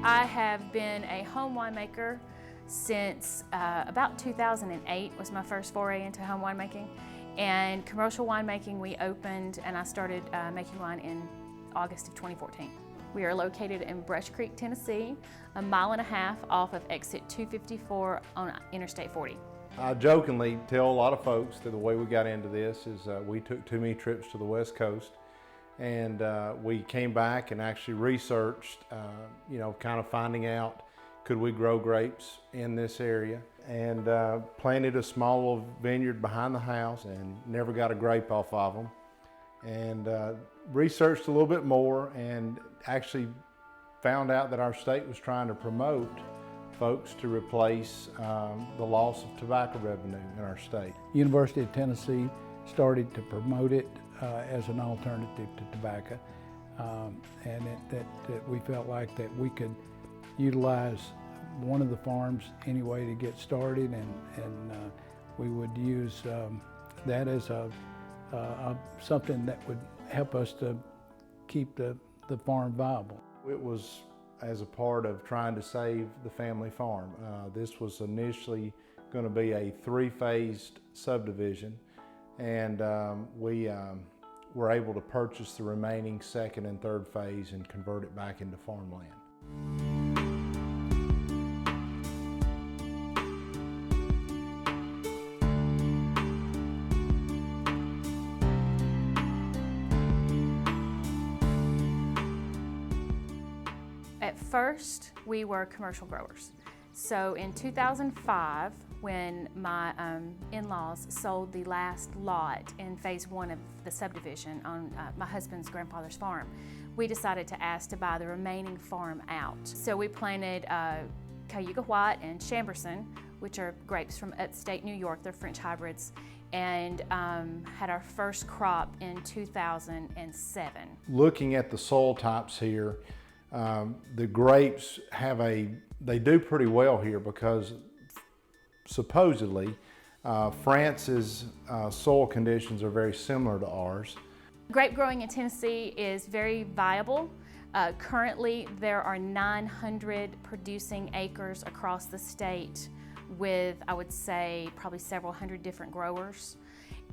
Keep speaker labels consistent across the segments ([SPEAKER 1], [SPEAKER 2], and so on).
[SPEAKER 1] I have been a home winemaker since about 2008 was my first foray into home winemaking. And commercial winemaking we opened and I started making wine in August of 2014. We are located in Brush Creek, Tennessee, a mile and a half off of exit 254 on Interstate 40.
[SPEAKER 2] I jokingly tell a lot of folks that the way we got into this is we took too many trips to the West Coast, and we came back and actually researched, kind of finding out could we grow grapes in this area, and planted a small little vineyard behind the house and never got a grape off of them, and researched a little bit more and actually found out that our state was trying to promote folks to replace the loss of tobacco revenue in our state.
[SPEAKER 3] University of Tennessee started to promote it as an alternative to tobacco, and that we felt like that we could utilize one of the farms anyway to get started, and we would use that as something that would help us to keep the farm viable.
[SPEAKER 2] It was as a part of trying to save the family farm. This was initially going to be a three-phased subdivision, and we were able to purchase the remaining second and third phase and convert it back into farmland.
[SPEAKER 1] At first, we were commercial growers. So in 2005, when my in-laws sold the last lot in phase one of the subdivision on my husband's grandfather's farm, we decided to ask to buy the remaining farm out. So we planted Cayuga White and Chamberson, which are grapes from upstate New York. They're French hybrids, and had our first crop in 2007.
[SPEAKER 2] Looking at the soil types here, the grapes they do pretty well here because supposedly France's soil conditions are very similar to ours.
[SPEAKER 1] Grape growing in Tennessee is very viable. Currently there are 900 producing acres across the state with, I would say, probably several hundred different growers.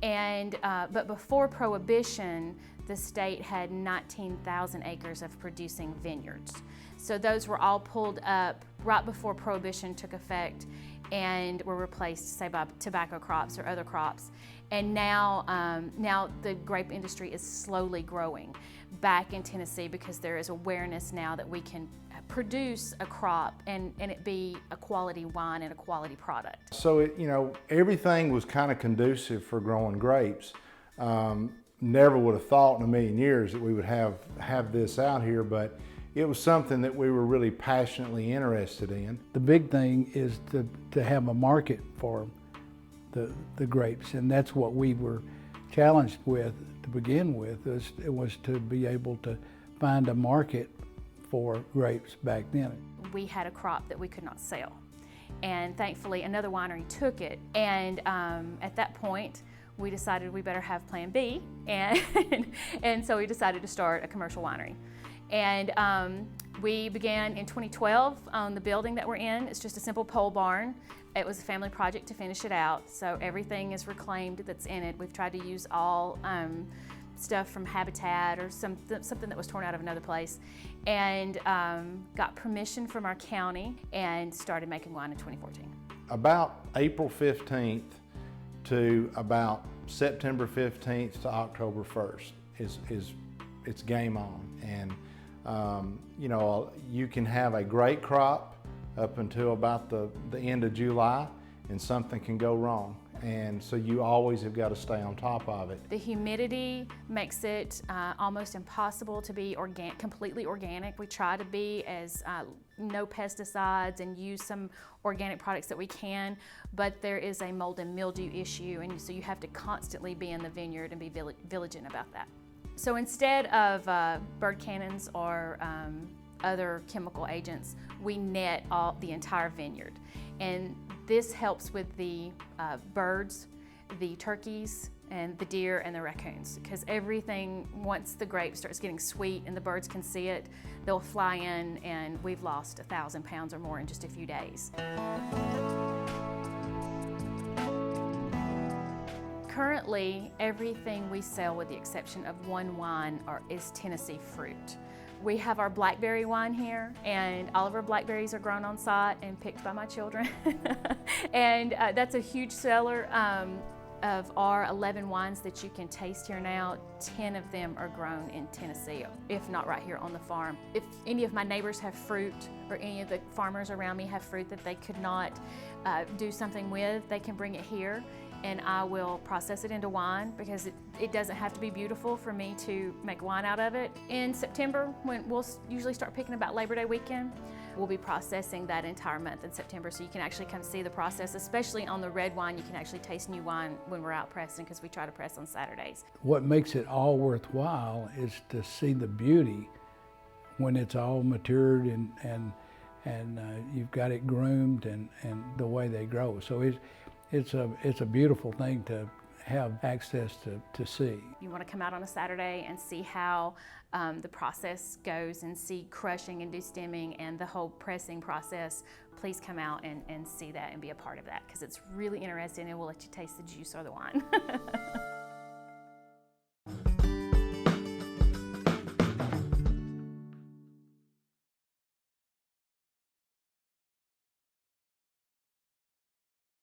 [SPEAKER 1] And but before Prohibition, the state had 19,000 acres of producing vineyards. So those were all pulled up right before Prohibition took effect and were replaced, say, by tobacco crops or other crops. And now, now the grape industry is slowly growing back in Tennessee because there is awareness now that we can produce a crop and it be a quality wine and a quality product.
[SPEAKER 2] So everything was kind of conducive for growing grapes. Never would have thought in a million years that we would have this out here, but it was something that we were really passionately interested in.
[SPEAKER 3] The big thing is to have a market for the grapes, and that's what we were challenged with to begin with. It was to be able to find a market for grapes back then.
[SPEAKER 1] We had a crop that we could not sell, and thankfully another winery took it, and at that point we decided we better have plan B, and so we decided to start a commercial winery. And we began in 2012 on the building that we're in. It's just a simple pole barn. It was a family project to finish it out, so everything is reclaimed that's in it. We've tried to use all stuff from Habitat or something that was torn out of another place, and got permission from our county and started making wine in 2014.
[SPEAKER 2] About April 15th to about September 15th to October 1st it's game on. And you can have a great crop up until about the end of July and something can go wrong. And so you always have got to stay on top of it.
[SPEAKER 1] The humidity makes it almost impossible to be completely organic. We try to be as no pesticides and use some organic products that we can, but there is a mold and mildew issue, and so you have to constantly be in the vineyard and be vigilant about that. So instead of bird cannons or other chemical agents, we net the entire vineyard. And this helps with the birds, the turkeys, and the deer and the raccoons, because everything, once the grape starts getting sweet and the birds can see it, they'll fly in, and we've lost 1,000 pounds or more in just a few days. Currently, everything we sell, with the exception of one wine, is Tennessee fruit. We have our blackberry wine here, and all of our blackberries are grown on site and picked by my children. And that's a huge seller. Of our 11 wines that you can taste here now, 10 of them are grown in Tennessee, if not right here on the farm. If any of my neighbors have fruit, or any of the farmers around me have fruit that they could not do something with, they can bring it here, and I will process it into wine, because it doesn't have to be beautiful for me to make wine out of it. In September, when we'll usually start picking about Labor Day weekend, we'll be processing that entire month in September, so you can actually come see the process. Especially on the red wine, you can actually taste new wine when we're out pressing, because we try to press on Saturdays.
[SPEAKER 3] What makes it all worthwhile is to see the beauty when it's all matured and you've got it groomed and the way they grow. So it's a beautiful thing to have access to see.
[SPEAKER 1] You want to come out on a Saturday and see how the process goes, and see crushing and destemming and the whole pressing process, please come out and see that and be a part of that, because it's really interesting, and we'll let you taste the juice or the wine.